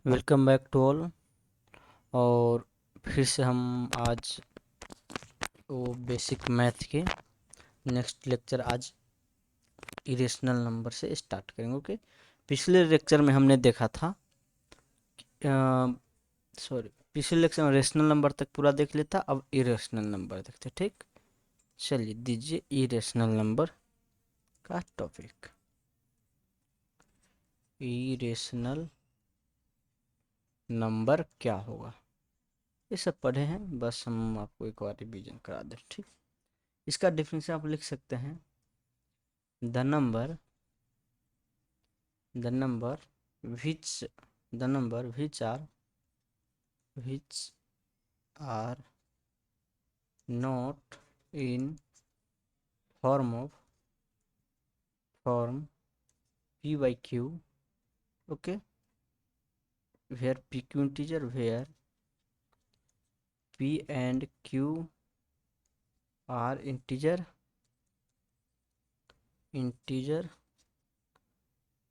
Welcome back to all. और फिर से हम आज वो बेसिक मैथ के नेक्स्ट लेक्चर आज इरेशनल नंबर से स्टार्ट करेंगे। ओके, पिछले लेक्चर में हमने देखा था, सॉरी, पिछले लेक्चर में रेशनल नंबर तक पूरा देख लेता। अब इरेशनल नंबर देखते। ठीक, चलिए दीजिए इरेशनल नंबर का टॉपिक। इरेशनल नंबर क्या होगा, ये सब पढ़े हैं, बस हम आपको एक बार रिवीजन करा दें। ठीक, इसका डिफिनेशन आप लिख सकते हैं, the number the number which the number which are not in form p by q. Okay, where pq integer, where p and q are integer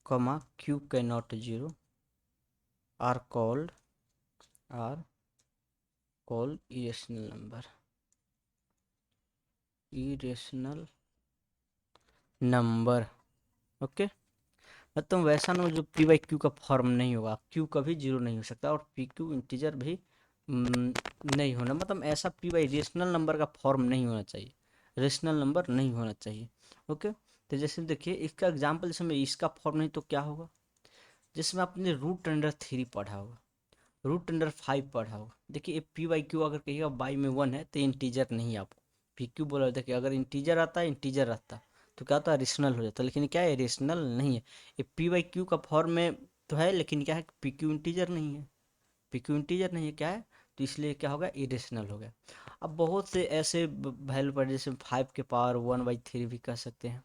comma q cannot 0 are called irrational number. irrational number. Okay, मतलब वैसा ना जो P by Q का form नहीं होगा, Q कभी zero नहीं हो सकता और पी क्यू इंटीजर भी नहीं होना, मतलब ऐसा पी बाई रेशनल नंबर का फॉर्म नहीं होना चाहिए, रेशनल नंबर नहीं होना चाहिए। ओके, तो जैसे देखिए इसका एग्जांपल, जैसे में इसका फॉर्म नहीं तो क्या होगा, जिसमें आपने रूट अंडर 3 पढ़ा होगा, रूट अंडर 5 पढ़ा होगा। देखिए पी बाई क्यू अगर कहिएगा बाई में 1 है तो इंटीजर नहीं है, आपको पी क्यू बोला। देखिए अगर इंटीजर आता है, इंटीजर रहता तो क्या होता है, रेशनल हो जाता, लेकिन क्या है, रेशनल नहीं है। ये पी बाई क्यू का फॉर्म में तो है, लेकिन क्या है, पी क्यू इंटीजर नहीं है, पी क्यू इंटीजर नहीं है, क्या है, तो इसलिए क्या होगा, इरेशनल हो गया। अब बहुत से ऐसे वैल्यू पढ़े, जैसे 5 के पावर 1/3 भी कह सकते हैं,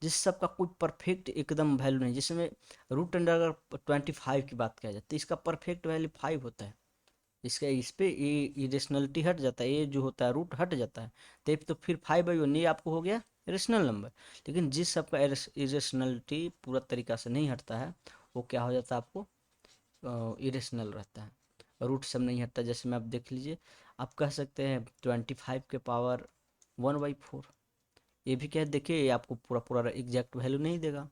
जिस सब का कोई परफेक्ट एकदम वैल्यू नहीं, जिसमें रूट अंडर अगर 25 की बात किया जाए तो इसका परफेक्ट वैल्यू 5 होता है, इसका इस पे ये इरेशनलिटी हट जाता है, ये जो होता है रूट हट जाता है, तो फिर 5/1 ये आपको हो गया रेशनल नंबर। लेकिन जिस सब का इरेशनलिटी पूरा तरीका से नहीं हटता है, वो क्या हो जाता है, आपको इरेशनल रहता है, रूट सब नहीं हटता। जैसे में आप देख लीजिए, आप कह सकते हैं 25 के पावर 1/4, ये भी क्या है, देखिए ये आपको पूरा पूरा एग्जैक्ट वैल्यू नहीं देगा।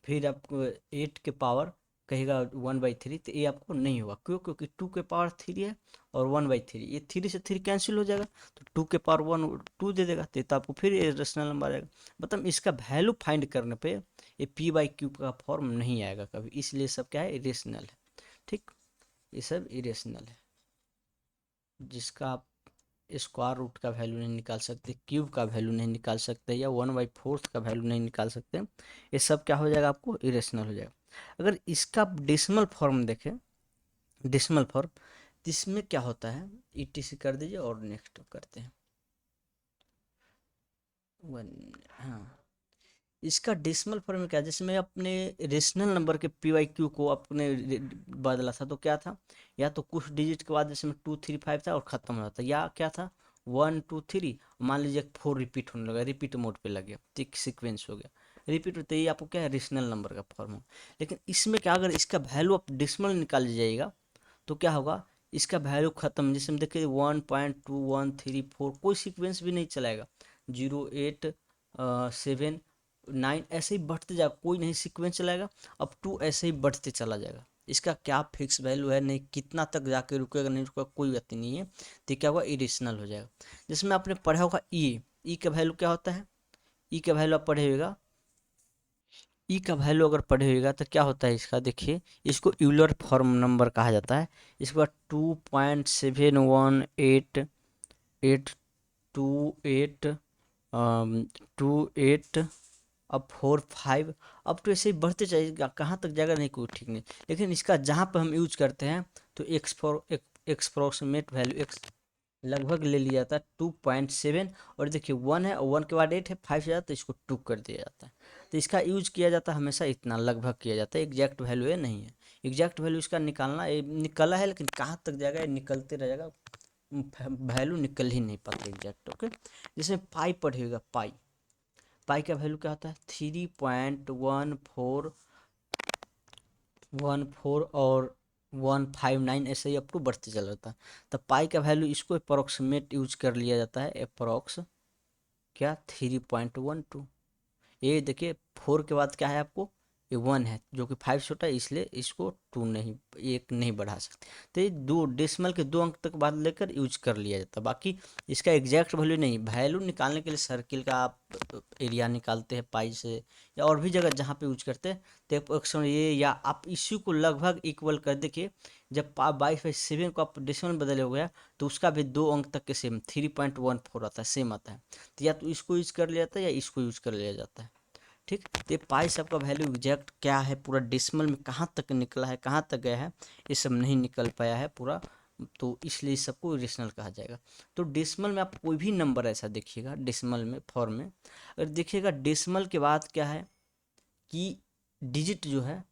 फिर आपको 8 के पावर कहेगा 1/3, तो ये आपको नहीं होगा, क्यों, क्योंकि 2 के पावर 3 है और 1/3, ये 3 से 3 कैंसिल हो जाएगा, तो 2 के पावर 1 2 दे देगा, तो आपको फिर ये रेशनल नंबर आएगा। मतलब इसका वैल्यू फाइंड करने पे ये पी बाई क्यू का फॉर्म नहीं आएगा कभी, इसलिए सब क्या है, इरेशनल है। ठीक, ये सब इरेशनल है, जिसका आप स्क्वायर रूट का वैल्यू नहीं निकाल सकते, क्यूब का वैल्यू नहीं निकाल सकते, या 1/4 का वैल्यू नहीं निकाल सकते, ये सब क्या हो जाएगा, आपको इरेशनल हो जाएगा। अगर इसका डेसिमल फॉर्म देखें, डेसिमल फॉर्म, तो इसमें क्या होता है, ईटीसी कर दीजिए और नेक्स्ट करते हैं। हाँ, इसका डेसिमल फॉर्म में क्या है, जैसे मैं अपने रेशनल नंबर के पी वाई क्यू को अपने बदला था तो क्या था, या तो कुछ डिजिट के बाद जैसे में 2 3 5 था और ख़त्म हो जाता, या क्या था 1 2 3, मान लीजिए 4 रिपीट होने लगा, रिपीट मोड पे लग गया, तो एक सीक्वेंस हो गया रिपीट होते ही, आपको क्या है, रेशनल नंबर का फॉर्म हो। लेकिन इसमें क्या, अगर इसका वैल्यू आप डेसिमल निकाल लीजिएगा तो क्या होगा, इसका वैल्यू खत्म, जैसे हम देखिए 1.2134, कोई सीक्वेंस भी नहीं चलाएगा, 0 8 7 9 ऐसे ही बढ़ते जाएगा, कोई नहीं सीक्वेंस चलाएगा, अब 2 ऐसे ही बढ़ते चला जाएगा। इसका क्या फिक्स वैल्यू है, नहीं कितना तक जाके रुकेगा नहीं रुकेगा कोई गति नहीं है, तो क्या होगा, इरेशनल हो जाएगा। जिसमें आपने पढ़ा होगा ई का वैल्यू क्या होता है, ई का वैल्यू आप पढ़े होगा, ई का वैल्यू अगर पढ़े होगा तो क्या होता है इसका, देखिए इसको यूलर फॉर्म नंबर कहा जाता है। इसके बाद 2.718 टू एट, अब 4 5, अब तो ऐसे ही बढ़ते जाएगा, कहाँ तक जाएगा नहीं कोई ठीक नहीं। लेकिन इसका जहाँ पर हम यूज करते हैं तो एक्सप्रोक्सीमेट वैल्यू एक्स लगभग ले लिया जाता है 2.7, और देखिए 1 है और 1 के बाद 8 है, 5 से जाता है तो इसको 2 कर दिया जाता है। तो इसका यूज किया जाता है हमेशा इतना, लगभग किया जाता है, एग्जैक्ट वैल्यू ये नहीं है। एग्जैक्ट वैल्यू इसका निकालना, ये निकला है लेकिन कहाँ तक जाएगा, ये निकलते रहेगा, वैल्यू निकल ही नहीं पाता एग्जैक्ट। ओके, जैसे पाई पढ़ेगा, पाई, पाई का वैल्यू क्या होता है, 3.1414 और 159 ऐसे ही अप टू बढ़ते चल रहा था। तब पाई का वैल्यू इसको अप्रोक्सीमेट यूज कर लिया जाता है, अप्रोक्स क्या 3.12। ये देखिए 4 के बाद क्या है आपको, ये 1 है जो कि 5 छोटा है, इसलिए इसको 2 नहीं, एक नहीं बढ़ा सकते। तो ये दो डेसिमल के 2 अंक तक बाद लेकर यूज कर लिया जाता है। बाकी इसका एग्जैक्ट वैल्यू नहीं, वैल्यू निकालने के लिए सर्किल का आप एरिया निकालते हैं पाई से, या और भी जगह जहाँ पे यूज करते हैं। तो अक्सर ये, या आप इसी को लगभग इक्वल कर देखिए, जब 22/7 को आप डेसिमल बदले हो गया तो उसका भी 2 अंक तक के सेम 3.14 आता है, सेम आता है। तो या तो इसको यूज कर लिया जाता है या इसको यूज कर लिया जाता है। ठीक, तो ये पाई सब का वैल्यू एग्जैक्ट क्या है, पूरा डेसिमल में कहाँ तक निकला है, कहाँ तक गया है, ये सब नहीं निकल पाया है पूरा, तो इसलिए इस सबको इरेशनल कहा जाएगा। तो डेसिमल में आप कोई भी नंबर ऐसा देखिएगा डेसिमल में फॉर्म में, अगर देखिएगा डेसिमल के बाद क्या है कि डिजिट जो है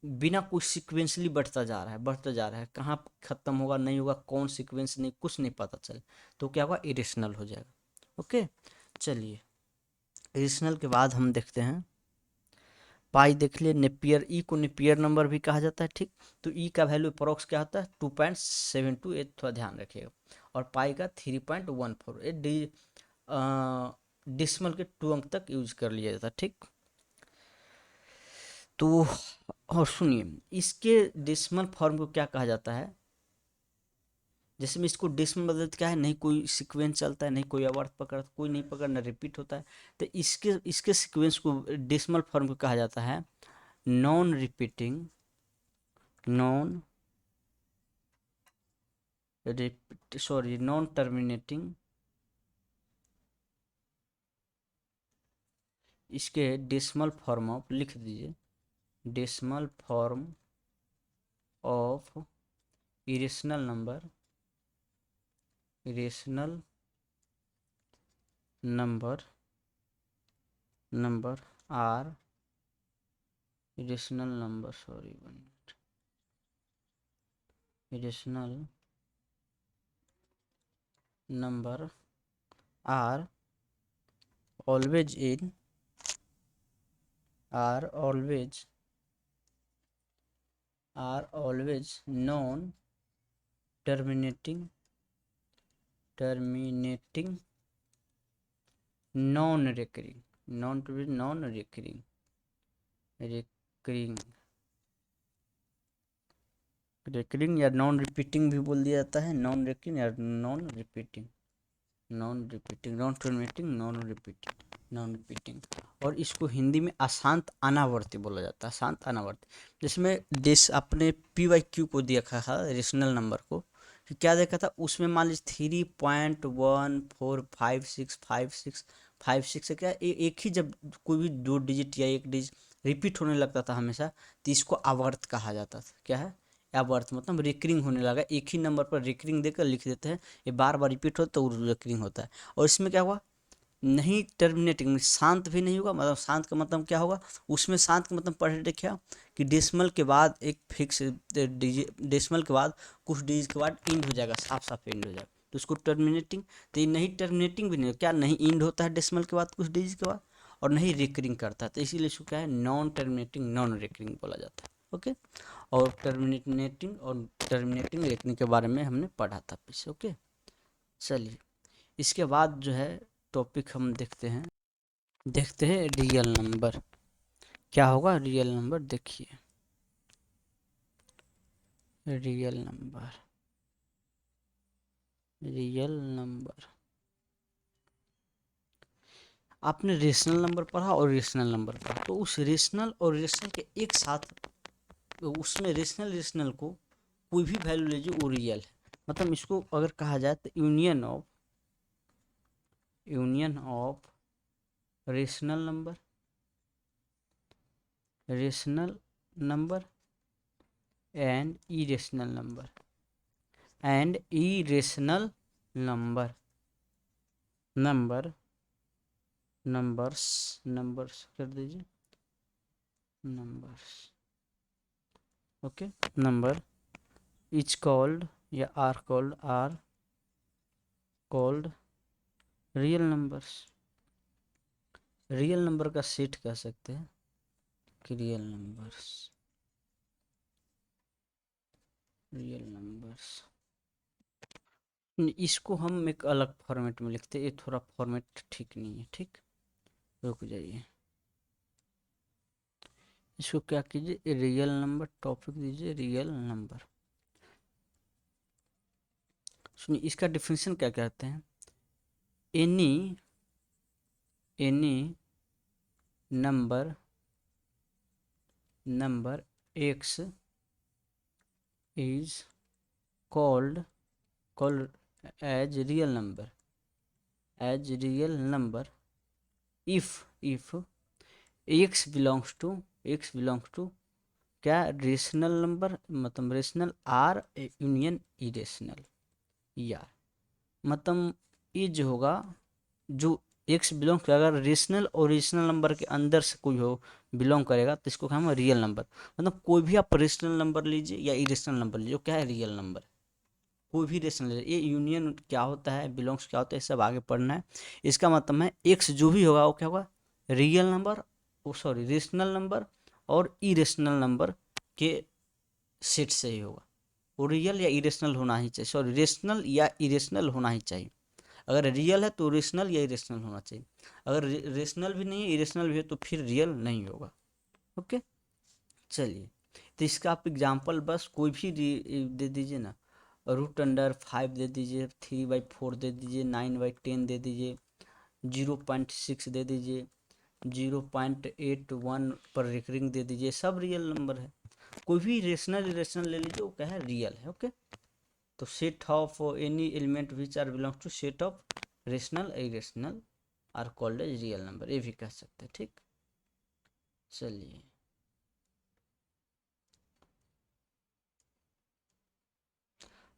बिना कुछ सिक्वेंसली बढ़ता जा रहा है, बढ़ता जा रहा है, कहाँ खत्म होगा नहीं होगा, कौन सिक्वेंस नहीं, कुछ नहीं पता चले, तो क्या होगा, इरेशनल हो जाएगा। ओके, चलिए इरेशनल के बाद हम देखते हैं पाई, देख लिए नेपियर, ई को नेपियर नंबर भी कहा जाता है। ठीक, तो ई का वैल्यू अप्रोक्स क्या होता है 2.72, ये थोड़ा ध्यान रखिएगा, और पाई का 3.14, ये डिसमल के 2 अंक तक यूज कर लिया जाता है। ठीक, तो और सुनिए इसके डेसिमल फॉर्म को क्या कहा जाता है, जैसे में इसको डेसिमल बदलते क्या है, नहीं कोई सीक्वेंस चलता है, नहीं कोई आवर्त पकड़, कोई नहीं पकड़, ना रिपीट होता है, तो इसके इसके सीक्वेंस को डेसिमल फॉर्म को कहा जाता है non repeating, non sorry non terminating, इसके डेसिमल फॉर्म ऑफ, लिख दीजिए, decimal form of irrational number, irrational number, number are, irrational number, sorry one minute, irrational number are always in, are always, are always non terminating, terminating, non recurring, non to be non recurring, recurring, recurring या non repeating भी बोल दिया जाता है, non recurring या non repeating, non repeating, non terminating, non repeating, non repeating. और इसको हिंदी में अशांत अनावर्ती बोला जाता है, अशांत अनावर्ती। जिसमें डिस अपने पी वाई क्यू को देखा था रेशनल नंबर को, कि क्या देखा था उसमें, मान लीजिए 3.14565656 से क्या एक ही, जब कोई भी 2 डिजिट या 1 डिजिट रिपीट होने लगता था हमेशा, तो इसको आवर्त कहा जाता था। क्या है, आवर्त, मतलब रिकरिंग होने लगा, एक ही नंबर पर रिकरिंग देकर लिख देते हैं, ये बार बार रिपीट होता है तो रिकरिंग होता है। और इसमें क्या हुआ, नहीं टर्मिनेटिंग, शांत भी नहीं होगा, मतलब शांत का मतलब क्या होगा, उसमें शांत का मतलब पढ़े क्या, कि डेसिमल के बाद एक फिक्स डेसिमल के बाद कुछ डिजिट के बाद इंड हो जाएगा, साफ साफ इंड हो जाएगा, तो उसको टर्मिनेटिंग। तो ये नहीं टर्मिनेटिंग भी नहीं, क्या नहीं इंड होता है डेसिमल के बाद कुछ डिजिट के बाद, और नहीं रिकरिंग करता है, तो इसीलिए इसको क्या है नॉन टर्मिनेटिंग, नॉन रिकरिंग बोला जाता है। ओके, और टर्मिनेटिंग और टर्मिनेटिंग रिकरिंग के बारे में हमने पढ़ा था पीछे। ओके, चलिए इसके बाद जो है टॉपिक हम देखते हैं, रियल नंबर। क्या होगा रियल नंबर, देखिए रियल नंबर, रियल नंबर, आपने रेशनल नंबर पढ़ा और रेशनल नंबर पढ़ा, तो उस रेशनल और रेशनल के एक साथ, तो उसमें रेशनल रेशनल को कोई भी वैल्यू लीजिए वो रियल है, मतलब इसको अगर कहा जाए तो union of rational number, rational number and irrational number, and irrational number, numbers, numbers कर दीजिए, numbers. Okay, number is called या are called real numbers, real number का सेट कह सकते हैं कि रियल नंबर्स। रियल नंबर्स, इसको हम एक अलग फॉर्मेट में लिखते हैं, ये थोड़ा फॉर्मेट ठीक नहीं है। ठीक, रुक जाइए, इसको क्या कीजिए, रियल नंबर टॉपिक दीजिए, रियल नंबर। सुनिए, इसका डिफिनेशन क्या कहते हैं, any any number x is called as real number if x belongs to क्या, रेशनल नंबर, मतलब रेशनल आर यूनियन इरेशनल, या मतलब ये जो होगा, जो एक्स बिलोंग अगर रेशनल और रेशनल नंबर के अंदर से कोई हो बिलोंग करेगा तो इसको कहेंगे रियल नंबर। मतलब कोई भी आप रेशनल नंबर लीजिए या इरेशनल नंबर लीजिए, क्या है, रियल नंबर। कोई भी रेशनल, ये यूनियन क्या होता है, बिलोंग्स क्या होता है, सब आगे पढ़ना है। इसका मतलब है एक्स जो भी होगा वो क्या होगा, real number, sorry rational number और इरेशनल नंबर के सेट से ही होगा। वो रियल या इरेशनल होना ही चाहिए, सॉरी रेशनल या इरेशनल होना ही चाहिए। अगर रियल है तो रेशनल या इरेशनल होना चाहिए, अगर रेशनल भी नहीं है इरेशनल भी है तो फिर रियल नहीं होगा। ओके, चलिए, तो इसका आप एग्जांपल बस कोई भी दे दीजिए ना, √5 दे दीजिए, 3/4 दे दीजिए, 9/10 दे दीजिए, 0.6 दे दीजिए, 0.81 पर रिकरिंग दे दीजिए, सब रियल नंबर है। कोई भी रेशनल इरेशनल ले लीजिए, वो क्या है, रियल है। ओके, तो set of any element which are belongs to set of rational irrational are called as real number, ये भी कह सकते हैं। ठीक, चलिए,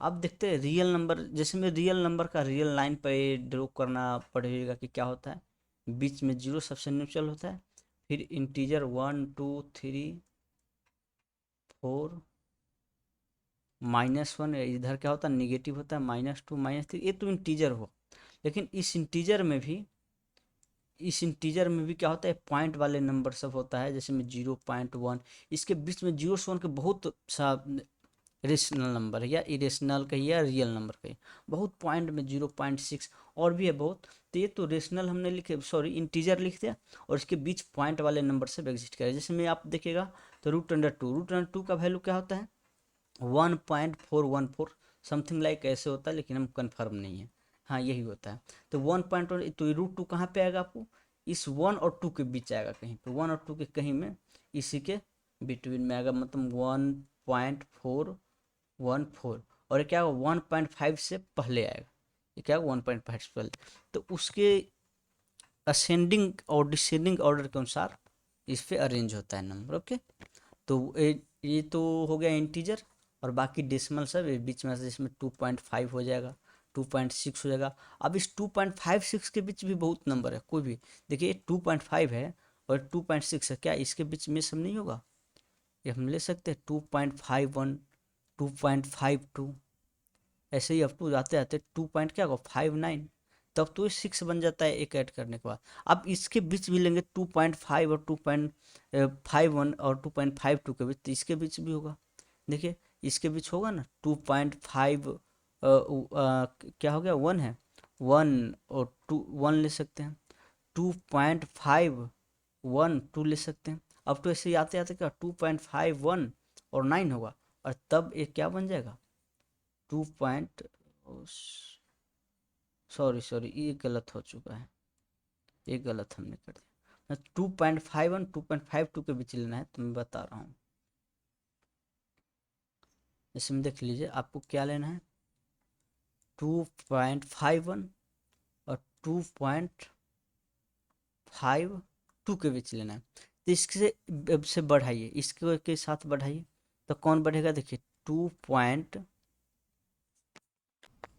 अब देखते हैं रियल नंबर। जैसे में रियल नंबर का रियल लाइन पे ड्रॉ करना पड़ेगा कि क्या होता है, बीच में जीरो सबसे न्यूट्रल होता है, फिर इंटीजर 1 2 3 4, -1 इधर क्या होता है, निगेटिव होता है, -2 -3, ये तो इंटीजर हो। लेकिन इस इंटीजर में भी क्या होता है, पॉइंट वाले नंबर सब होता है, जैसे में 0.1, इसके बीच में 0 से 1 के बहुत सा रेशनल नंबर है, या इरेशनल कहिए या रियल नंबर कहिए, बहुत पॉइंट में 0.6 और भी है बहुत। तो ये तो रेशनल हमने लिखे, सॉरी इंटीजर लिख दिया, और इसके बीच पॉइंट वाले नंबर से एग्जिस्ट करे। जैसे में आप देखिएगा तो √2 का वैल्यू क्या होता है, 1.414 समथिंग लाइक ऐसे होता है, लेकिन हम कंफर्म नहीं है। हाँ, यही होता है। तो 1.1, तो √2 कहाँ पे आएगा आपको, इस 1 और 2 के बीच आएगा, कहीं पे 1 और 2 के कहीं में, इसी के बिटवीन में आएगा, मतलब 1.414, और ये क्या होगा, 1.5 से पहले आएगा, ये क्या होगा 1.5 से पहले। तो उसके असेंडिंग और डिसेंडिंग ऑर्डर के अनुसार इस पे अरेंज होता है नंबर। ओके, तो ये तो हो गया इंटीजर, और बाकी डेसिमल सब ये बीच में से, इसमें 2.5 हो जाएगा, 2.6 हो जाएगा। अब इस 2.56 के बीच भी बहुत नंबर है, कोई भी देखिए 2.5 है और 2.6 है, क्या इसके बीच में सब नहीं होगा, ये हम ले सकते हैं 2.51, 2.52, ऐसे ही अप टू जाते जाते 2 पॉइंट क्या होगा 59, तब तो ये 6 बन जाता है एक ऐड करने के बाद। अब इसके बीच भी लेंगे 2.5 और 2.51 और 2.52 के बीच, तो इसके बीच भी होगा, देखिए इसके बीच होगा ना 2.5, क्या हो गया 1 है, 1 और 2, 1 ले सकते हैं, 2.51 2 ले सकते हैं। अब तो ऐसे ही आते आते क्या 2.51 और 9 होगा, और तब एक क्या बन जाएगा 2 सॉरी सॉरी, ये गलत हो चुका है, ये गलत हमने कर दिया। 2.51 2.52 के बीच लेना है, तो मैं बता रहा हूँ, इसमें देख लीजिए आपको क्या लेना है, 2.51 और 2.52 के बीच लेना है। तो इससे अब से बढ़ाइए, इसके के साथ बढ़ाइए, तो कौन बढ़ेगा, देखिए 2 पॉइंट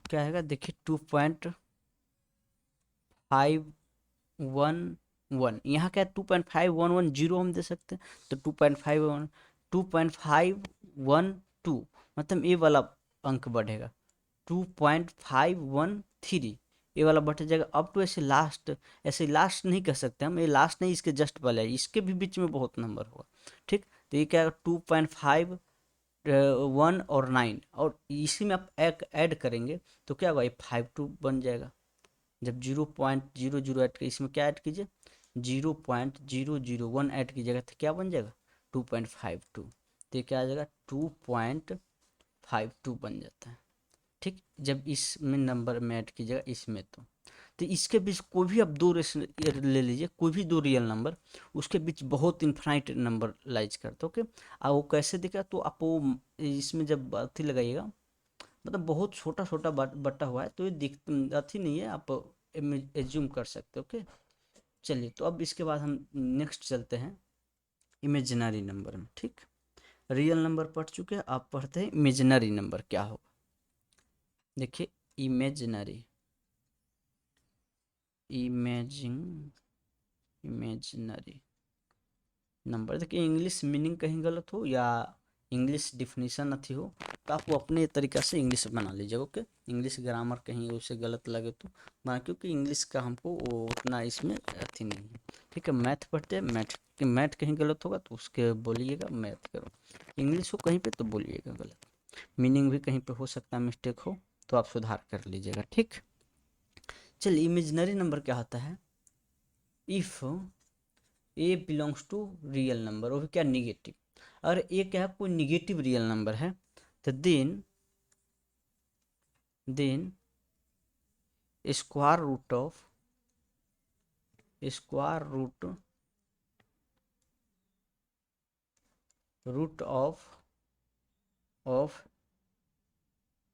क्या है, देखिए 2.511, यहाँ क्या है 2.511 जीरो हम दे सकते हैं, तो 2.512, मतलब ये वाला अंक बढ़ेगा, 2.513 ये वाला बढ़ जाएगा अप टू, ऐसे लास्ट नहीं कह सकते हम, ये लास्ट नहीं, इसके जस्ट पहले है, इसके भी बीच में बहुत नंबर होगा। ठीक, तो ये क्या है 2.5 1 और 9, और इसी में आप एक ऐड करेंगे तो क्या होगा, ये 52 बन जाएगा। जब 0.00 ऐड कर, इसमें क्या ऐड कीजिए, 0.001 ऐड कीजिएगा तो क्या बन जाएगा, 2.52। तो ये क्या आ जाएगा, 2.52 बन जाता है। ठीक, जब इसमें नंबर में ऐड कीजिएगा इसमें, तो इसके बीच कोई भी आप दो ले लीजिए, कोई भी दो रियल नंबर, उसके बीच बहुत इन्फाइनाइट नंबर लाइज करते, ओके। और वो कैसे दिखा, तो आप वो इसमें जब अथी लगाइएगा, मतलब बहुत छोटा छोटा बटा हुआ है, तो ये दिख अथी नहीं है, आप एज्यूम कर सकते, ओके। चलिए, तो अब इसके बाद हम नेक्स्ट चलते हैं इमेजिनरी नंबर में। ठीक, रियल नंबर पढ़ चुके हैं, आप पढ़ते हैं इमेजिनरी नंबर क्या होगा। देखिए, इमेजिनरी, इमेजिनरी नंबर, देखिए इंग्लिश मीनिंग कहीं गलत हो या इंग्लिश डिफिनीशन अच्छी हो तो आप वो अपने तरीक़ा से इंग्लिश बना लीजिए, ओके। इंग्लिश ग्रामर कहीं उसे गलत लगे तो बना, क्योंकि इंग्लिश का हमको वो उतना इसमें अथी नहीं है। ठीक है, मैथ पढ़ते हैं, मैथ कहीं गलत होगा तो उसके बोलिएगा मैथ करो, इंग्लिश हो कहीं पे तो बोलिएगा गलत, मीनिंग भी कहीं पे हो सकता है मिस्टेक हो तो आप सुधार कर लीजिएगा। ठीक, चलिए, इमेजिनरी नंबर क्या होता है, if A belongs to real number, वो भी क्या, निगेटिव। अगर ए क्या है, कोई निगेटिव रियल नंबर है तो then square root of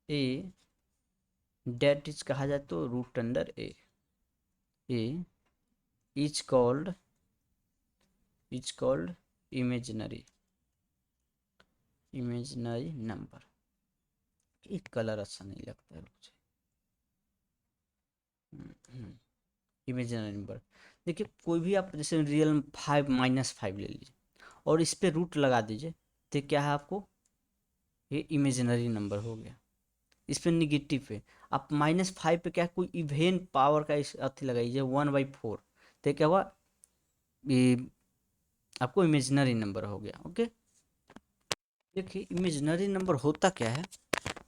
A date is कहा जाए तो root under A is called imaginary number. एक कलर अच्छा नहीं लगता है मुझे। इमेजिनरी नंबर, देखिए कोई भी आप जैसे रियल 5 - 5 ले लीजिए और इस पे रूट लगा दीजिए तो क्या है आपको, ये इमेजिनरी नंबर हो गया। इस पे निगेटिव है, आप -5 पे क्या, कोई इवेन पावर का इस अथी लगाइए 1/4, तो क्या हुआ, ये आपको इमेजिनरी नंबर हो गया, ओके। देखिए, इमेजिनरी नंबर होता क्या है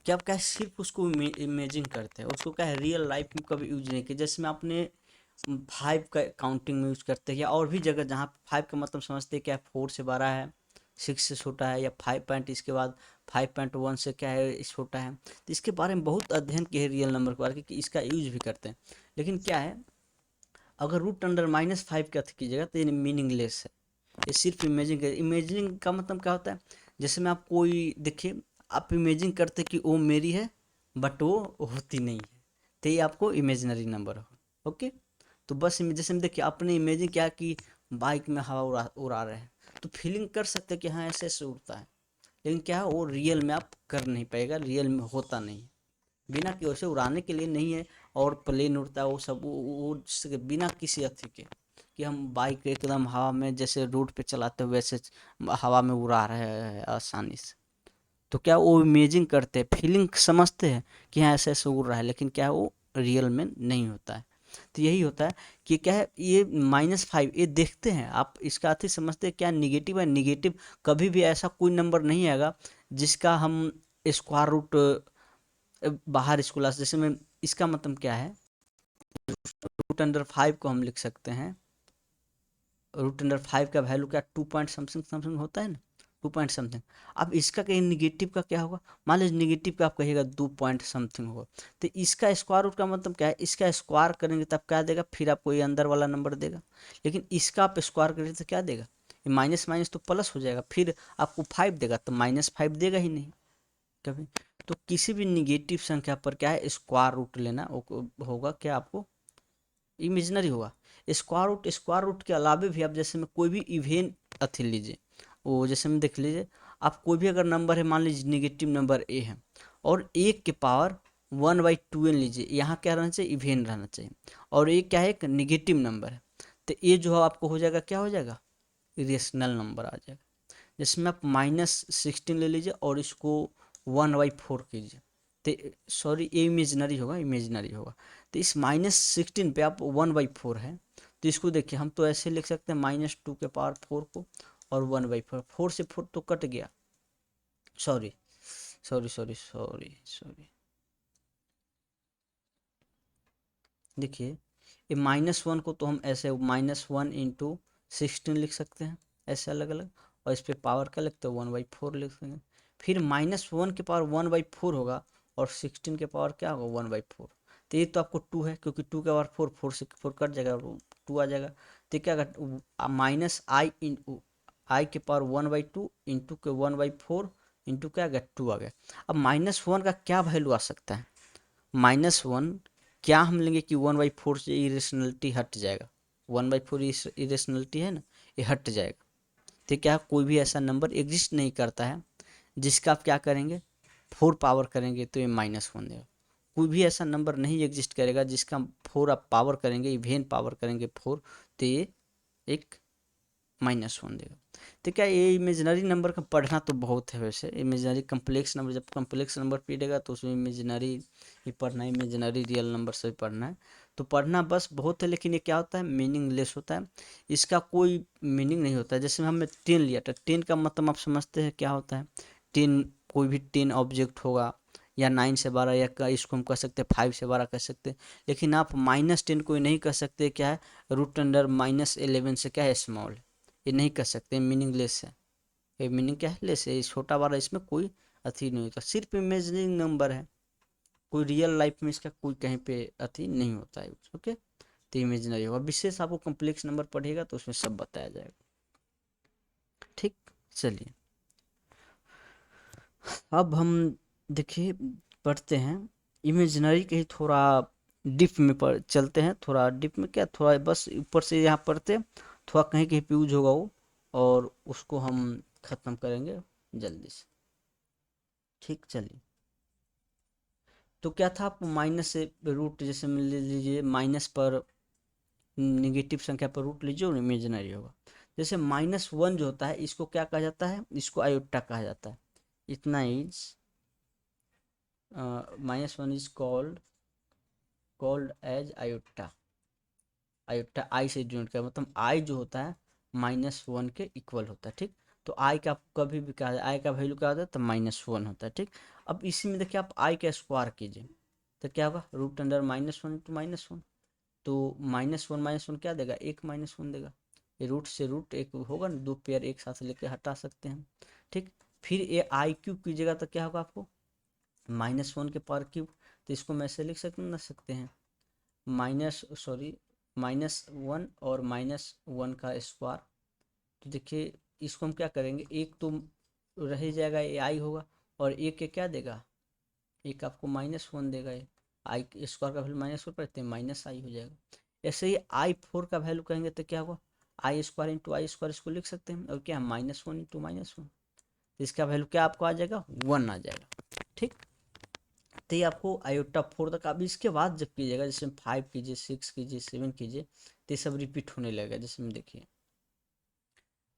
कि आप क्या है, सिर्फ उसको इमेजिन करते हैं, उसको क्या है रियल लाइफ में कभी यूज नहीं किया। जैसे मैं अपने 5 का काउंटिंग में यूज करते हैं, या और भी जगह जहाँ 5 का मतलब समझते हैं क्या, 4 से बड़ा है, 6 से छोटा है, या 5 पॉइंट इसके बाद 5.1 से क्या है छोटा है। तो इसके बारे में बहुत अध्ययन किए रियल नंबर के बारे में कि इसका यूज भी करते हैं। लेकिन क्या है, अगर रूट अंडर -5 का कीजिएगा तो ये मीनिंगलेस है, ये सिर्फ इमेजिनिंग का मतलब क्या होता है, जैसे में आप कोई देखिए, आप इमेजिन करते कि वो मेरी है बट वो होती नहीं है, तो ये आपको इमेजिनरी नंबर हो, ओके। तो बस जैसे में देखिए, आपने इमेजिन किया कि बाइक में हवा उड़ा रहे हैं, तो फीलिंग कर सकते कि हाँ ऐसे ऐसे उड़ता है, लेकिन क्या है वो रियल में आप कर नहीं पाएगा, रियल में होता नहीं है, बिना कि वैसे उड़ाने के लिए नहीं है। और प्लेन उड़ता है वो सब वो बिना किसी अथी के, कि हम बाइक एकदम हवा में जैसे रोड पे चलाते हुए वैसे हवा में उड़ा रहे हैं आसानी से, तो क्या वो इमेजिन करते हैं, फीलिंग समझते हैं कि हाँ ऐसे ऐसे उड़ रहा है, लेकिन क्या है वो रियल में नहीं होता है। तो यही होता है कि क्या है, ये -5 ये देखते हैं आप, इसका अर्थ ही समझते हैं क्या, निगेटिव है। निगेटिव कभी भी ऐसा कोई नंबर नहीं आएगा जिसका हम स्क्वायर रूट बाहर स्कूल, जैसे में इसका मतलब क्या है, रूट अंडर 5 को हम लिख सकते हैं, रूट अंडर 5 का वैल्यू क्या, 2 पॉइंट समथिंग समथिंग होता है ना, 2 पॉइंट समथिंग। अब इसका कहीं निगेटिव का क्या होगा, मान लीजिए निगेटिव का आप कहिएगा 2 पॉइंट समथिंग होगा, तो इसका स्क्वायर रूट का मतलब क्या है, इसका स्क्वायर करेंगे तब क्या देगा, फिर आपको ये अंदर वाला नंबर देगा। लेकिन इसका आप स्क्वायर करेंगे तो क्या देगा, ये माइनस माइनस तो प्लस हो जाएगा, फिर आपको 5 देगा, तो -5 देगा ही नहीं कभी। तो किसी भी निगेटिव संख्या पर क्या है, स्क्वायर रूट लेना होगा, क्या आपको इमेजिनरी होगा। स्क्वायर रूट के अलावे भी आप जैसे में कोई भी इवेन अथी लीजिए, वो जैसे में देख लीजिए, आप कोई भी अगर नंबर है, मान लीजिए निगेटिव नंबर ए है और 1 के पावर 1/2 लीजिए, यहाँ क्या रहना चाहिए, इवेन रहना चाहिए, और ये क्या है, एक निगेटिव नंबर है, तो ये जो है आपको हो जाएगा, क्या हो जाएगा, इरेशनल नंबर आ जाएगा। जिसमें आप -16 ले लीजिए और इसको 1/4 कीजिए, तो सॉरी ये इमेजिनरी होगा। तो इस -16 पे आप 1/4 है, तो इसको देखिए, हम तो ऐसे लिख सकते हैं -2 के पावर 4 को, और 1/4, 4 से 4 तो कट गया, sorry sorry sorry sorry sorry, देखिए ये -1 को तो हम ऐसे -1 इंटू 16 लिख सकते हैं, ऐसे अलग अलग, और इस पे पावर क्या लिखते हैं 1/4 लिख सकते हैं। फिर -1 के पावर 1/4 होगा और 16 के पावर क्या होगा 1/4। तो ये तो आपको 2 है, क्योंकि 2 के पावर 4, 4 से 4 कट जाएगा, 2 आ जाएगा। तो क्या माइनस आई इन आई के पावर 1/2 इंटू के 1/4 इंटू क्या आ गया 2 आ गया। अब -1 का क्या वैल्यू आ सकता है, -1 क्या हम लेंगे कि 1/4 से इरेशनलिटी हट जाएगा, 1/4 इरेशनलिटी है ना, ये हट जाएगा। तो क्या कोई भी ऐसा नंबर एग्जिस्ट नहीं करता है जिसका आप क्या करेंगे 4 पावर करेंगे तो ये -1 देगा। कोई भी ऐसा नंबर नहीं एग्जिस्ट करेगा जिसका 4 आप पावर करेंगे, इवेन पावर करेंगे 4, तो ये एक -1 देगा। तो क्या ये इमेजिनरी नंबर का पढ़ना तो बहुत है, वैसे इमेजिनरी कम्प्लेक्स नंबर, जब कम्प्लेक्स नंबर पीटेगा तो उसमें इमेजिनरी ही पढ़ना है, इमेजिनरी रियल नंबर से भी पढ़ना है। तो पढ़ना बस बहुत है, लेकिन ये क्या होता है मीनिंगलेस होता है, इसका कोई मीनिंग नहीं होता है। जैसे हमने 10 लिया था, 10 का मतलब आप समझते हैं क्या होता है, 10 कोई भी 10 ऑब्जेक्ट होगा, या 9 से 12, या इसको हम कह सकते हैं 5 से 12 कह सकते हैं। लेकिन आप -10 कोई नहीं कह सकते, क्या है √11 से क्या है स्मॉल, ये नहीं कर सकते, मीनिंगलेस है। ये मीनिंग क्या है लेस है, छोटा वाला, इसमें कोई अथी नहीं होता, सिर्फ इमेजिनिंग नंबर है, कोई रियल लाइफ में इसका कोई कहीं पे अथी नहीं होता है। ओके, तो इमेजिनरी होगा। विशेष आपको कम्प्लेक्स नंबर पढ़ेगा तो उसमें सब बताया जाएगा। ठीक, चलिए अब हम देखिए पढ़ते हैं इमेजिनरी के ही थोड़ा डिप में पढ़ चलते हैं, थोड़ा डिप में क्या, थोड़ा बस ऊपर से यहाँ पढ़ते, थोड़ा कहीं कहीं पे यूज होगा वो, और उसको हम ख़त्म करेंगे जल्दी से। ठीक, चलिए। तो क्या था, आप माइनस से रूट, जैसे ले लीजिए माइनस पर निगेटिव संख्या पर रूट लीजिए और इमेजिनरी होगा। जैसे -1 जो होता है इसको क्या कहा जाता है, इसको आयोटा कहा जाता है। इतना is -1 is called as iota. Iota I से डिनोट कर, मतलब आई जो होता है -1 के इक्वल होता है। ठीक, तो आई का कभी भी कहा आई का वैल्यू क्या होता है, तो -1 होता है। ठीक, अब इसी में देखिए आप आई का स्क्वायर कीजिए तो क्या होगा √(-1 इंटू -1), तो -1 क्या देगा, एक -1 देगा। ये रूट से रूट एक होगा ना, दो पेयर एक साथ लेके हटा सकते हैं। ठीक, फिर ये आई क्यूब कीजिएगा तो क्या होगा आपको -1 के पावर क्यूब, तो इसको मैं ऐसे लिख सकते हैं -1 और -1 का स्क्वायर। तो देखिए इसको हम क्या करेंगे, एक तो रह ही जाएगा, ये आई होगा, और एक के क्या देगा, एक आपको -1 देगा। ये आई स्क्वायर का वैल्यू -1 पढ़ते हैं -i हो जाएगा। ऐसे ही i4 का वैल्यू कहेंगे तो क्या होगा आई स्क्वायर इंटू आई स्क्वायर, इसको लिख सकते हैं, और क्या -1 इंटू -1, इसका वैल्यू क्या आपको आ जाएगा 1 आ जाएगा। ठीक, तो ये आपको आयोटा 4 तक। अब इसके बाद जब कीजिएगा, जैसे 5 कीजिए, 6 कीजिए, 7 कीजिए, तो ये सब रिपीट होने लगेगा। जैसे में देखिए,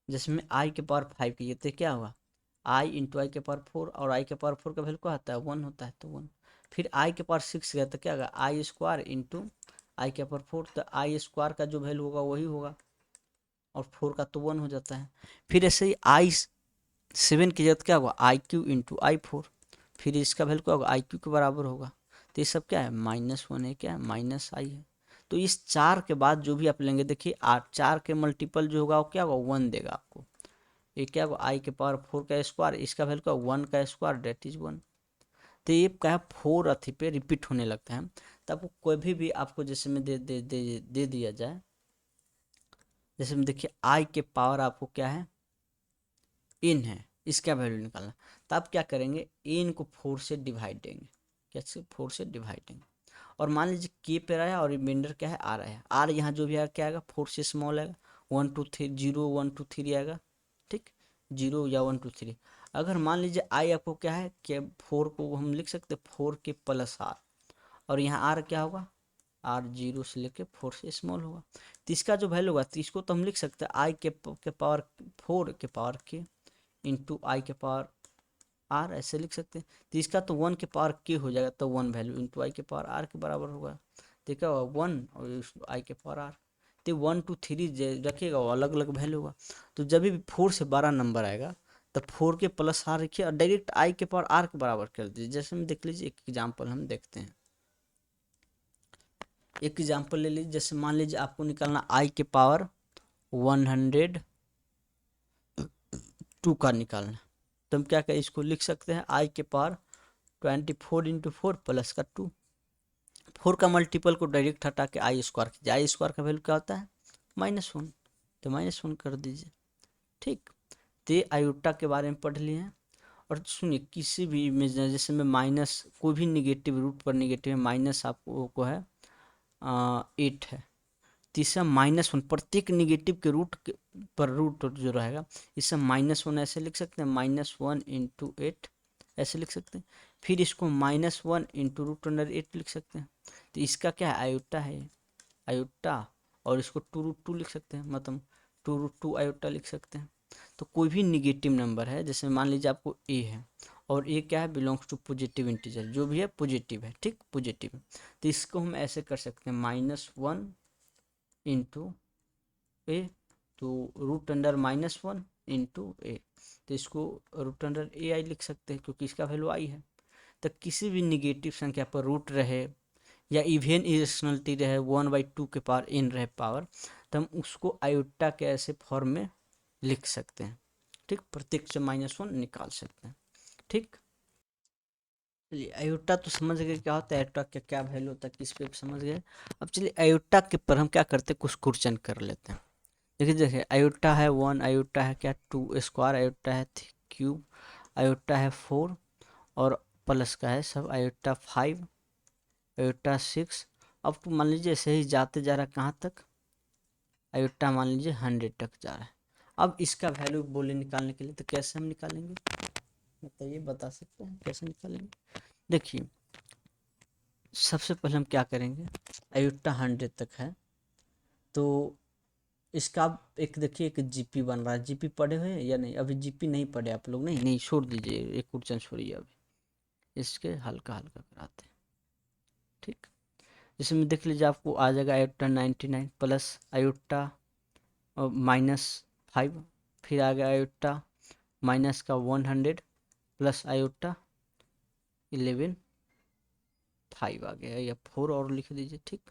जैसे में आई के पावर 5 कीजिए तो क्या होगा आई इंटू आई के पावर 4, और आई के पावर 4 का वैल्यू क्या आता है 1 होता है, तो 1। फिर आई के पावर 6 गया तो क्या होगा आई स्क्वायर इंटू आई के पावर 4, तो आई स्क्वायर का जो वैल्यू होगा वही होगा, और 4 का तो 1 हो जाता है। फिर ऐसे ही आई 7 की जगह क्या होगा आई क्यू इंटू आई 4, फिर इसका वैल्यू क्या होगा आई क्यू के बराबर होगा। तो ये सब क्या है -1 है, क्या है -i है। तो इस 4 के बाद जो भी आप लेंगे, देखिए 4 के मल्टीपल जो होगा वो क्या होगा 1 देगा आपको। ये क्या होगा आई के पावर 4 का स्क्वायर, इसका वैल्यू क्या 1 का स्क्वायर, डेट इज 1। तो ये क्या है 4 अथी पे रिपीट होने लगता है। तो आपको कोई भी आपको जैसे में दे दिया जाए, जैसे में देखिए आई के पावर आपको क्या है इन है, इसका वैल्यू निकालना। तो आप क्या करेंगे इन को 4 से डिवाइड देंगे, कैसे 4 से डिवाइड देंगे, और मान लीजिए के पे रहा है और रिमाइंडर क्या है आ रहा है, आर यहाँ जो भी आएगा क्या आएगा 4 से स्मॉल आएगा, 1 2 3 0 1 2 3 आएगा। ठीक, 0 या 1 2 3। अगर मान लीजिए आई आपको क्या है कि 4 को हम लिख सकते 4 के प्लस आर, और यहाँ आर क्या होगा आर 0 से लेके 4 से स्मॉल होगा। तो इसका जो वैल्यू होगा तो इसको तो हम लिख सकते हैं आई के पावर 4 के पावर के इंटू आई के पावर आर, ऐसे लिख सकते हैं। तो इसका तो 1 के पावर के हो जाएगा, तो 1 वैल्यू इंटू आई के पावर आर के बराबर होगा। देखा होगा 1 और आई के पावर आर, तो 1 2 3 रखिएगा वो अलग अलग वैल्यू होगा। तो जब भी 4 से 12 नंबर आएगा तो 4 के प्लस आर रखिए और डायरेक्ट आई के पावर आर के बराबर कर दीजिए। जैसे हम देख लीजिए एक एग्जाम्पल हम देखते हैं, एक एग्जाम्पल ले लीजिए। जैसे मान लीजिए आपको निकालना आई के पावर 102 का निकालना, तो हम क्या करें, इसको लिख सकते हैं आई के पावर 24 इंटू 4 प्लस का 2। 4 का मल्टीपल को डायरेक्ट हटा के आई स्क्वायर कीजिए, आई स्क्वायर का वैल्यू क्या होता है -1, तो -1 कर दीजिए। ठीक, तो ये आयोटा के बारे में पढ़ लिए हैं। और सुनिए किसी भी इमेज जैसे में माइनस कोई भी निगेटिव रूट पर निगेटिव है, माइनस आपको को है 8 है, तीसरा -1 प्रत्येक निगेटिव के रूट पर रूट जो रहेगा इसे -1 ऐसे लिख सकते हैं, -1 इंटू 8 ऐसे लिख सकते हैं। फिर इसको -1 इंटू √8 लिख सकते हैं। तो इसका क्या है, आयोटा है आयोटा, और इसको 2√2 लिख सकते हैं, मतलब 2√2 आयोटा लिख सकते हैं। तो कोई भी निगेटिव नंबर है, जैसे मान लीजिए आपको ए है और ए क्या है, बिलोंग्स टू पॉजिटिव इंटीजर, जो भी है पॉजिटिव है, ठीक पॉजिटिव है। तो इसको हम ऐसे कर सकते हैं -1 इंटू ए, तो √-1 इंटू ए, तो इसको √a i लिख सकते हैं क्योंकि इसका वैल्यू आई है। तो किसी भी निगेटिव संख्या पर रूट रहे या इवन इरेशनलिटी रहे 1/2 के पावर n रहे पावर, तो हम उसको आयोटा के ऐसे फॉर्म में लिख सकते हैं। ठीक, प्रत्येक से -1 निकाल सकते हैं। ठीक, चलिए आयोटा तो समझ गए क्या होता है, आयोटा का क्या वैल्यू होता है, किस पे समझ गए। अब चलिए आयोटा के पर हम क्या करते हैं, कुछ क्वेश्चन कर लेते हैं। देखिए आयोटा है 1, आयोटा है क्या 2 स्क्वायर, आयोटा है क्यूब, आयोटा है 4 और प्लस का है सब, आयोटा 5, आयोटा 6। अब तो मान लीजिए ऐसे ही जाते जा रहा है कहाँ तक, आयोटा मान लीजिए 100 तक जा रहा है। अब इसका वैल्यू बोले निकालने के लिए तो कैसे हम निकालेंगे, बताइए, बता सकते हैं कैसे निकालेंगे। देखिए सबसे पहले हम क्या करेंगे, आयोटा 100 तक है तो इसका एक देखिए एक जीपी बन रहा है, जीपी पढ़े हुए हैं या नहीं, अभी जीपी नहीं पढ़े आप लोग, नहीं नहीं छोड़ दीजिए, एक क्वेश्चन छोड़िए, अभी इसके हल्का हल्का कराते हैं। ठीक, जैसे में देख लीजिए आपको आ जाएगा आयोटा 99 प्लस आयोटा -5, फिर आ गया आयोटा माइनस का 100 प्लस आयोटा 11 5 आ गया, या 4 और लिख दीजिए। ठीक,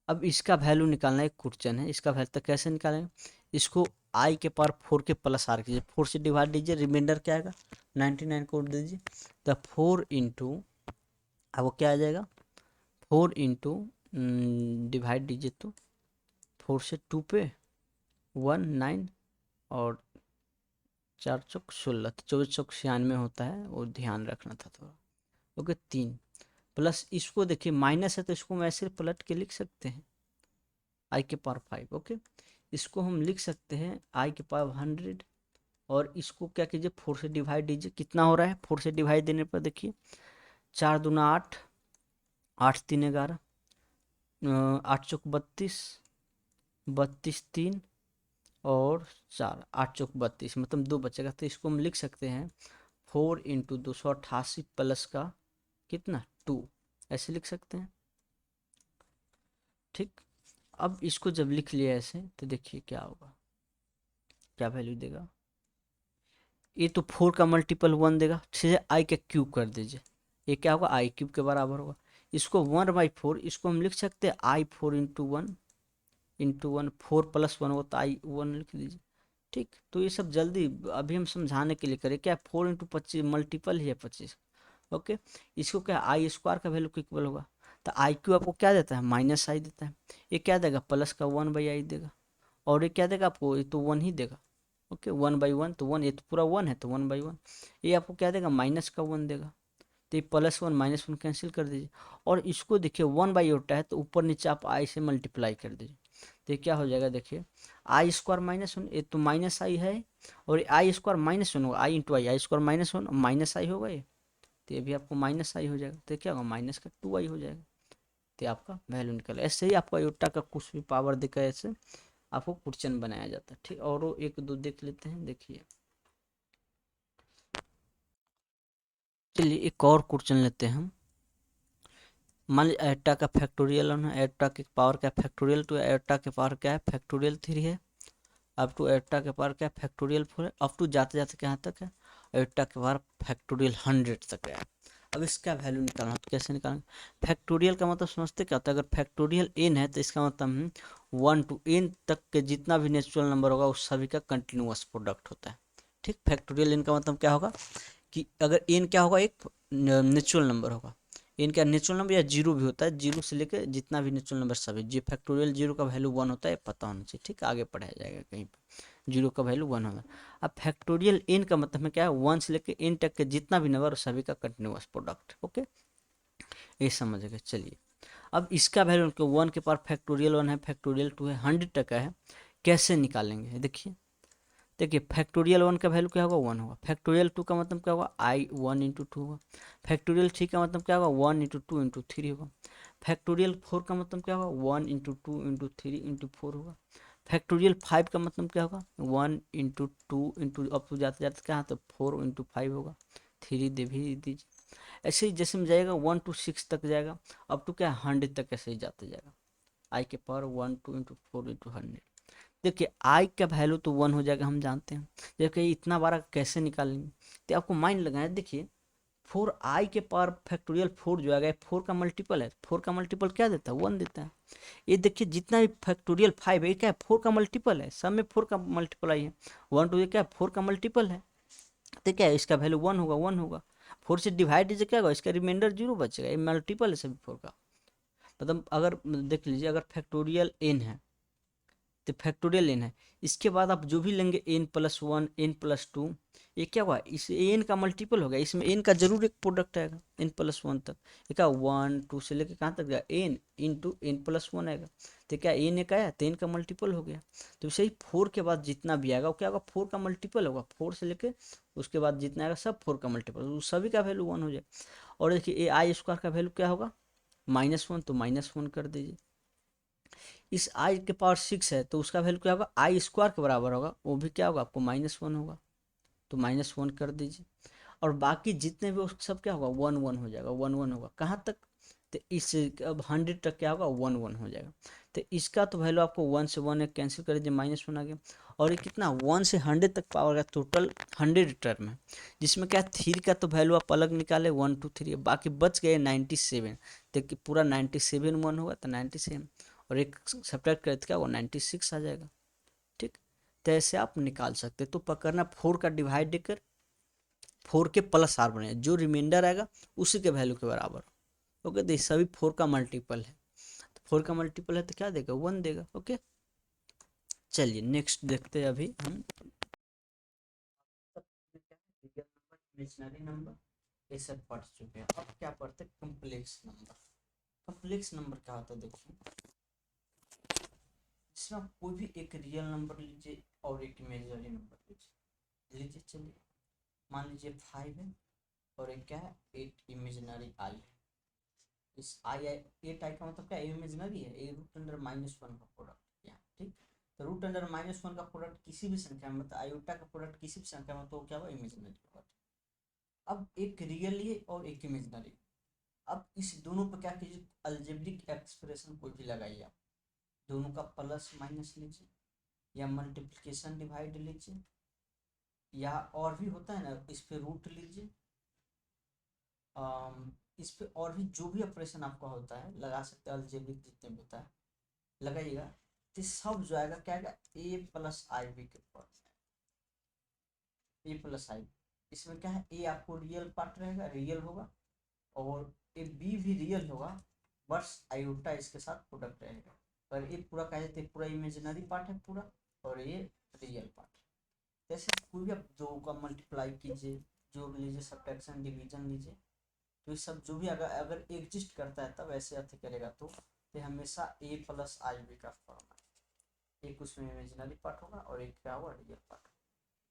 अब इसका वैल्यू निकालना एक क्वेश्चन है, इसका वैल्यू तो कैसे निकालेंगे, इसको आई के पावर 4 के प्लस आर कीजिए, 4 से डिवाइड दीजिए, रिमाइंडर क्या आएगा 99 को दीजिए, तो 4 इंटू अब वो क्या आ जाएगा 4 इंटू डिवाइड दीजिए तो 4 से 2 पे 1 9 और 4 चौक 16, 24 चौक 96 होता है, वो ध्यान रखना था थोड़ा। ओके, 3 प्लस इसको देखिए माइनस है तो इसको हम ऐसे पलट के लिख सकते हैं आई के पावर 5। ओके, इसको हम लिख सकते हैं आई के पावर 100 और इसको क्या कीजिए 4 से डिवाइड दीजिए, कितना हो रहा है 4 से डिवाइड देने पर देखिए 4 दूना 8, 8 3 11, 8 चौक 32, 32 3 और 4, 8 चौक 32, मतलब 2 बचेगा। तो इसको हम लिख सकते हैं 4 इंटू 288 प्लस का कितना 2, ऐसे लिख सकते हैं। ठीक, अब इसको जब लिख लिया ऐसे तो देखिए क्या होगा, क्या वैल्यू देगा, ये तो 4 का मल्टीपल 1 देगा, सीधे आई का क्यूब कर दीजिए, ये क्या होगा आई क्यूब के बराबर होगा। इसको 1/4 इसको हम लिख सकते हैं आई 4 इंटू वन 4 प्लस 1 होता आई 1 लिख दीजिए। ठीक, तो ये सब जल्दी अभी हम समझाने के लिए करें, क्या 4 इंटू 25 मल्टीपल ही है 25। ओके, इसको क्या आई स्क्वायर का वैल्यू इक्वल होगा, तो आई क्यू आपको क्या देता है -i देता है, ये क्या देगा प्लस का 1/i देगा, और ये क्या देगा आपको, ये तो 1 ही देगा। ओके, 1/1 तो 1, ये तो पूरा 1 है तो 1/1, ये आपको क्या देगा माइनस का 1 देगा, तो ये +1 -1 कैंसिल कर दीजिए। और इसको देखिए 1/8 है तो ऊपर नीचे आप आई से मल्टीप्लाई कर दीजिए, तो ये क्या हो जाएगा देखिए आई स्क्वायर -1, ये तो -i है और आई स्क्वायर -1 होगा, आई इंटू आई स्क्वायर -1 -i होगा ये, तो ये भी आपको -i हो जाएगा, तो क्या होगा माइनस का 2i हो जाएगा, तो आपका वैल्यू निकल। ऐसे ही आपको आयोटा का कुछ भी पावर देकर ऐसे आपको क्वेश्चन बनाया जाता है। ठीक, और एक दो देख लेते हैं, देखिए चलिए एक और क्वेश्चन लेते हैं हम। मान लीजिए आयोटा का फैक्टोरियल है, आयोटा के पावर का फैक्टोरियल, तो आयोटा के पावर क्या है फैक्टोरियल 3 है अप टू एटा के पावर क्या फैक्टोरियल 4 है, अप टू जाते जाते कहाँ तक है, एटा के पावर फैक्टोरियल 100 तक है। अब इसका वैल्यू निकालना तो कैसे निकालेंगे, फैक्टोरियल का मतलब समझते क्या होता है, अगर फैक्टोरियल एन है तो इसका मतलब 1 टू एन तक के जितना भी नेचुरल नंबर होगा उस सभी का कंटिन्यूअस प्रोडक्ट होता है। ठीक, फैक्टोरियल एन का मतलब क्या होगा कि अगर एन क्या होगा, एक नेचुरल नंबर होगा, एन क्या नेचुरल नंबर या जीरो भी होता है, जीरो से लेकर जितना भी नेचुरल नंबर सभी, जी फैक्टोरियल जीरो का वैल्यू 1 होता है, पता होना चाहिए। ठीक, आगे पढ़ाया जाएगा कहीं पर जीरो का वैल्यू 1 होगा। अब फैक्टोरियल एन का मतलब क्या है, 1 से लेकर एन तक के जितना भी नंबर सभी का कंटिन्यूअस प्रोडक्ट। ओके, ये समझ गए। चलिए, अब इसका वैल्यू 1 के पावर फैक्टोरियल 1 है, फैक्टोरियल 2 है, 100 तक का है, कैसे निकालेंगे देखिए। देखिए फैक्टोरियल 1 का वैल्यू क्या होगा, 1 होगा। फैक्टोरियल 2 का मतलब क्या होगा, आई 1 इंटू 2 होगा। फैक्टोरियल 3 का मतलब क्या होगा, 1 इंटू 2 इंटू 3 होगा। फैक्टोरियल 4 का मतलब क्या होगा, 1 इंटू 2 इंटू 3 इंटू 4 होगा। फैक्टोरियल 5 का मतलब क्या होगा, 1 इंटू 2 इंटू, अब तो जाते जाते क्या, तो 4 इंटू 5 होगा, 3 दे भी दीजिए। ऐसे ही जैसे में जाएगा 1 टू 6 तक जाएगा, अब तो क्या 100 तक ऐसे ही जाते जाएगा, आई के पावर 1 2 इंटू 4 इंटू 100। देखिए आई का वैल्यू तो 1 हो जाएगा, हम जानते हैं, जबकि इतना बारा कैसे निकालेंगे, तो आपको माइंड लगाना है। देखिए 4 आई के पावर फैक्टोरियल 4 जो आएगा, 4 का मल्टीपल है, 4 का मल्टीपल क्या देता है, 1 देता है। ये देखिए जितना भी फैक्टोरियल 5 है, ये क्या है, 4 का मल्टीपल है, सब में 4 का मल्टीपल आई है, 1 टू ये क्या है, 4 का मल्टीपल है, तो क्या है इसका वैल्यू 1 होगा, 1 होगा। 4 से डिवाइड दीजिए क्या होगा, इसका रिमाइंडर 0 बचेगा, ये मल्टीपल है सभी 4 का। मतलब अगर देख लीजिए, अगर फैक्टोरियल एन है तो फैक्टोरियल एन है, इसके बाद आप जो भी लेंगे एन प्लस 1 एन प्लस 2, ये क्या हुआ, इस एन का मल्टीपल हो गया, इसमें एन का जरूर एक प्रोडक्ट आएगा एन प्लस 1 तक। ये क्या 1 2 से लेके कहाँ तक गया, एन इंटू एन प्लस 1 आएगा, तो क्या एन एक आया तो एन का मल्टीपल हो गया। तो वैसे ही 4 के बाद जितना भी आएगा वो क्या होगा, 4 का मल्टीपल होगा, 4 से लेके उसके बाद जितना आएगा सब 4 का मल्टीपल, उस सभी का वैल्यू 1 हो जाए। और देखिए ए आई स्क्वायर का वैल्यू क्या होगा, -1, तो -1 कर दीजिए। इस आई के पावर 6 है तो उसका वैल्यू क्या होगा, आई स्क्वायर के बराबर होगा, वो भी क्या होगा आपको -1 होगा, तो -1 कर दीजिए। और बाकी जितने भी उस सब क्या होगा, 1 1 हो जाएगा, 1 1 होगा कहाँ तक, तो इस अब 100 तक क्या होगा, 1 1 हो जाएगा। तो इसका तो वैल्यू आपको 1 से 1 एक कैंसिल कर दीजिए, -1 आ गया। और ये कितना 1 से 100 तक पावर का टोटल 100 टर्म है, जिसमें क्या 3 का तो वैल्यू आप अलग निकाले 1 2 3, बाकी बच गए 97। देखिए पूरा 97 1 होगा तो 97, और एक सब्ट्रैक्ट करें तो क्या होगा 96 आ जाएगा। ठीक, तो ऐसे आप निकाल सकते, तो पकड़ना 4 का डिवाइड देकर 4 के प्लस आर बने, जो रिमाइंडर आएगा उसी के वैल्यू के बराबर। ओके, तो सभी 4 का मल्टीपल है, तो 4 का मल्टीपल है तो क्या देगा, 1 देगा। ओके, चलिए नेक्स्ट देखते हैं अभी हम, इमेजिनरी नंबर ये सब पढ़ चुके हैं, अब क्या पढ़ते हैं, कम्प्लेक्स नंबर। कम्प्लेक्स नंबर क्या होता है, देखिए इसमें आप कोई भी एक रियल नंबर लीजिए और एक इमेजिनरी नंबर लीजिए। चलिए मान लीजिए 5 है, और एक क्या है 8 इमेजिनरी आई है। इस आई आई 8 आई का मतलब क्या है, इमेजिनरी है, ए रूट अंडर -1 का प्रोडक्ट यहाँ। ठीक, तो रूट अंडर -1 का प्रोडक्ट किसी भी संख्या में, मतलब आयोटा का प्रोडक्ट किसी भी संख्या में, तो क्या हुआ, इमेजिनरी होगा। अब एक रियली और एक इमेजिनरी, अब इस दोनों पर क्या कीजिए, अलजेब्रिक एक्सप्रेशन कोई भी लगाइए आप, दोनों का प्लस माइनस लीजिए, या मल्टीप्लिकेशन डिवाइड लीजिए, या और भी होता है ना, इस पे रूट लीजिए, इस पे और भी जो भी ऑपरेशन आपका होता है लगा सकते हैं, अलजेब्रिक जितने भी होता है लगाइएगा, तो सब जो आएगा क्या आएगा, ए प्लस आई बी के ऊपर, ए प्लस आई। इसमें क्या है, ए आपको रियल पार्ट रहेगा, रियल होगा, और ए बी भी रियल होगा, बस आयोटा इसके साथ प्रोडक्ट रहेगा। और ये पूरा कह देते पूरा इमेजिनरी पार्ट है पूरा, और ये रियल पार्ट। जैसे कोई भी आप दो का मल्टीप्लाई कीजिए, जो भी लीजिए, सब्ट्रैक्शन डिवीजन लीजिए, तो ये सब जो भी अगर अगर एग्जिस्ट करता है तब ऐसे अर्थ करेगा, तो ये हमेशा ए प्लस आई बी का फॉर्म है, एक उसमें इमेजिनरी पार्ट होगा और एक क्या होगा, रियल पार्ट।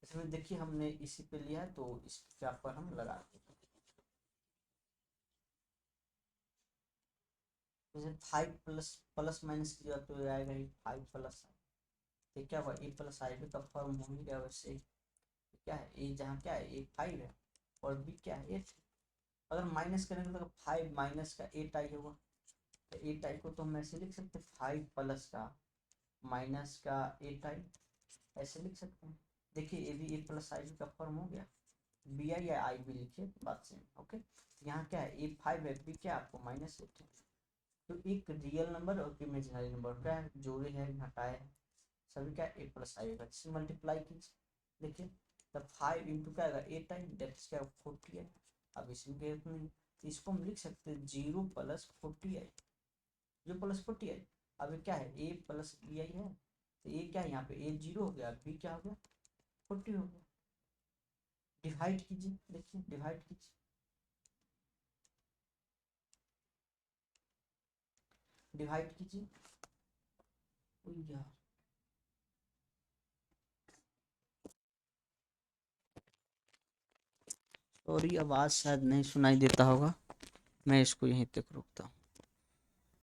इसमें देखिए हमने इसी पे लिया है, तो इस पर हम लगा देंगे। जैसे 5 प्लस प्लस माइनस किया तो ये आएगा ही 5 प्लस, तो क्या हुआ, ए प्लस आई बी का फॉर्म हो ही गया। वैसे क्या है, ए जहाँ क्या है, ए 5 है, और बी क्या है 8। अगर माइनस करेंगे तो 5 माइनस का 8 आई होगा, तो 8 आई को तो हम ऐसे लिख सकते हैं 5 प्लस का माइनस का 8 आई, ऐसे लिख सकते हैं। देखिए ए भी ए प्लस आई बी का फॉर्म हो गया, बी आई या आई बी लिखिए, बात सेम। ओके, यहाँ क्या है ए फाइव है, बी क्या आपको -8 है। तो एक रियल नंबर और इमेजिनरी नंबर क्या है, जोड़े हैं घटाए हैं, सभी क्या ए प्लस आई होगा, जिससे मल्टीप्लाई कीजिए। देखिए तब 5 इंटू क्या आएगा 8 टाइम, दैट इज क्या 40 है। अब इसमें क्या नहीं, तो इसको हम लिख सकते हैं 0 प्लस 40 आई, जो प्लस 40 आई। अब क्या है ए प्लस बी आई है, तो ए क्या है यहाँ पे ए 0 हो गया, बी क्या हो गया 40 हो गया। डिवाइड कीजिए, देखिए डिवाइड कीजिए, डिवाइड कीजिए। यार सॉरी, आवाज़ शायद नहीं सुनाई देता होगा, मैं इसको यहीं तक रोकता हूँ।